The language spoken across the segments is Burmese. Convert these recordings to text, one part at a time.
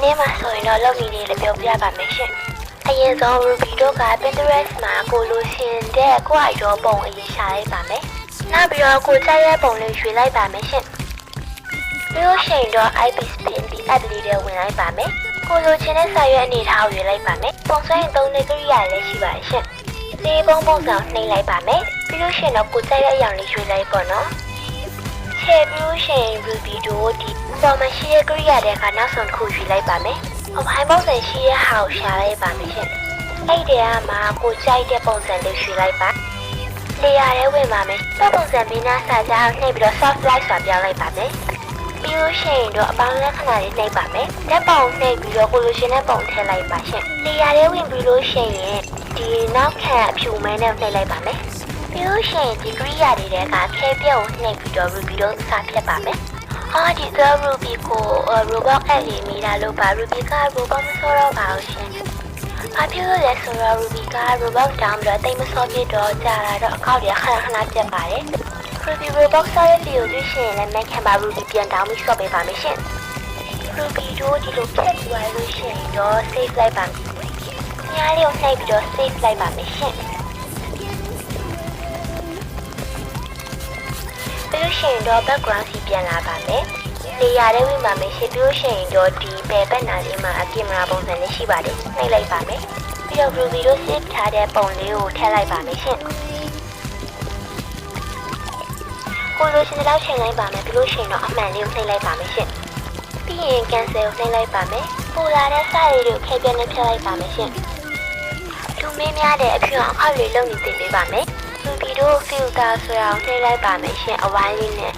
နေ့မှာဆိုရင်တော့လုပ်နေတယ်လို့ပြောပြပါမယ်ရှင်။အရင်ဆုံး Ruby တို့က Pinterest မှာကိုလိုချင်တဲ့ကိုယ့် idol ပုံအရင်ရှာလိုက်ပါမယ်။နောက်ပြီးတော့ကိုကြိုက်တဲ့ပုံလေးရွေးလိုက်ပါမယ်ရှင်။ပြီးလို့ရှိရင်တော့ IP Spin ဒီ app လေးတွေဝင်လိုက်ပါမယ်။ကိုလိုချင်တဲ့စာရွက်အနေထားကိုရွေးလိုက်ပါမယ်။ပုံစံရင်သုံးတဲ့ကိရိယာလည်းရှိပါတယ်ရှင်။ဒီပုံစံနှိပ်လိုက်ပါမယ်။ပြီးလို့ရှိရင်တော့ကိုကြိုက်တဲ့အရာလေးရွေးလိုက်ပေါ့နော်။ချေပြီးလို့ရှိရင် Ruby တို့ဒီပေါ်မှာရှိတဲ့ကိရိယာတွေကနောက်ဆုံးတစ်ခုရွေးလိုက်ပါမယ်။အဖိုင်ပုံစံရှိတဲ့ဟာကိုရှာလိုက်ပါမယ်ရှင်။အဲ့ဒီကမှကိုကြိုက်တဲ့ပုံစံလေးရွေးလိုက်ပါ။လေယာထဲဝင်ပါမယ်။ပုံစံမင်းသားစာကြားနှိပ်ပြီးတော့ soft light ဆိုတာပြောင်းလိုက်ပါမယ်။ပြီးလို့ရှိရင်တော့အပေါင်းလက္ခဏာလေးနှိပ်ပါမယ်။လက်ပုံနှိပ်ပြီးတော့ကိုလိုချင်တဲ့ပုံထည့်လိုက်ပါရှင်။လေယာထဲဝင်ပြီးလို့ရှိရင်ဒီနောက်ခံအဖြူမဲနဲ့နှိပ်လိုက်ပါမယ်။ပြီးလို့ရှိရင်ဒီကိရိယာတွေကခဲပြုတ်နှိပ်ပြီးတော့ Ruby တို့စာဖြတ်ပါမယ်။အော်ဒီတော့ Ruby ကို robot အဲ့လေးမိတာလို့ပါ Ruby က robot မစောတော့ပါဘူးရှင်။ဘာဖြစ်လို့လဲဆိုတော့ Ruby က robot တောင်းပြီးတော့တိတ်မစောဖြစ်တော့ကြာလာတော့အကောက်တွေခဏခဏပြတ်ပါတယ်။ Ruby robot ဆောက်ရဲ့ video တွေ့ရှင်လည်းမခံပါ Ruby ပြန်တောင်းပြီးဆော့ပေးပါမယ်ရှင်။ Ruby တို့ဒီလိုဖြတ်သွားလို့ရှိရင်တော့ save လိုက်ပါမယ်။ညားလေးကိုနှိပ်ပြီးတော့ save လိုက်ပါမယ်ရှင်။ပြီးလို့ရှိရင်တော့ background စီပြန်လာပါမယ်။လေယာထဲဝင်ပါမယ်ရှင်ပြီးလို့ရှိရင်တော့ဒီဘယ်ဘက်နာလေးမှာကင်မရာပုံစံလေးရှိပါတယ်။နှိပ်လိုက်ပါမယ်။ပြီးတော့ Ruby တို့ save ထားတဲ့ပုံလေးကိုထည့်လိုက်ပါမယ်ရှင်။ကိုလိုချင်တဲ့လောက်ချိန်လိုက်ပါမယ်ပြီးလို့ရှိရင်တော့အမှန်လေးကိုနှိပ်လိုက်ပါမယ်ရှင်။ပြီးရင် cancel ကိုနှိပ်လိုက်ပါမယ်။ပိုလာတဲ့စာလေးတွေကိုခဲပြနဲ့ဖြတ်လိုက်ပါမယ်ရှင်။လူမင်းများတဲ့အဖြူအောင်အောက်လေးလုံနေသိပေးပါမယ်။ Ruby တို့ filter ဆိုတာကိုနှိပ်လိုက်ပါမယ်ရှင်အဝိုင်းလေးနဲ့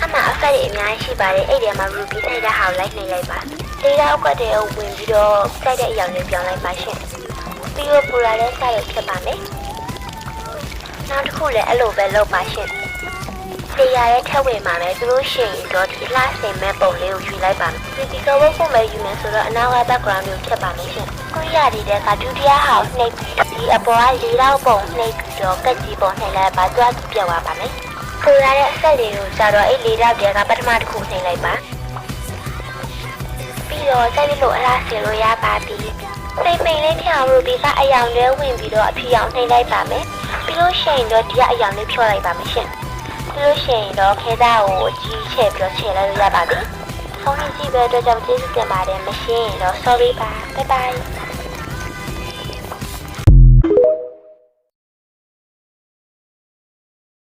အမှအဖက်တွေအများကြီးရှိပါတယ်အဲ့ဒီမှာ Ruby နှိပ်တဲ့ဟာကိုလိုက်နှိပ်လိုက်ပါလေးတော့ကွက်တွေကိုဝင်ပြီးတော့စိုက်တဲ့အရာလေးပြောင်းလိုက်ပါရှင်ပြီးတော့ပူလာတဲ့စာရုပ်ဖြစ်ပါမယ်နောက်တစ်ခုလည်းအဲ့လိုပဲလုပ်ပါရှင်လေယာရဲ့ထက်ဝင်ပါမယ်သူတို့ရှင်တော့ဒီလှဆင်မဲ့ပုံလေးကိုယူလိုက်ပါမယ်ဒီကဘုတ်ပုံပဲယူမယ်ဆိုတော့အနောက်က background ကိုဖြတ်ပါမယ်ရှင်ကိုရတဲ့ကဒုတိယဟာကိုနှိပ်ပြီးဒီအပေါ်ကလေးတော့ပုံနှိပ်ပြီးတော့ကက်ကြီးပုံနှိပ်လိုက်ပါသွားပြောင်းသွားပါမယ်ပူလာတဲ့အဆက်လေးကိုကျတော့အဲ့လေးတော့တည်းကပထမတစ်ခုနှိပ်လိုက်ပါပြီးတော့စိုက်လို့အလားဆင်လို့ရပါပြီစိတ်မိန်လေးထအောင် Ruby ကအယောင်လေးဝင်ပြီးတော့အဖြူရောင်နှိပ်လိုက်ပါမယ်ပြီးလို့ရှိရင်တော့ဒီကအယောင်လေးဖြောလိုက်ပါမယ်ရှင်ပြီးလို့ရှိရင်တော့ခဲသားကိုအကြီးချဲ့ပြီးတော့ချဲ့လိုက်လို့ရပါပြီဖုန်းကြီးကြည့်ပဲအတွက်ကြောင့်ကျေးဇူးတင်ပါတယ်မရှင်းရင်တော့ sorry ပါ bye bye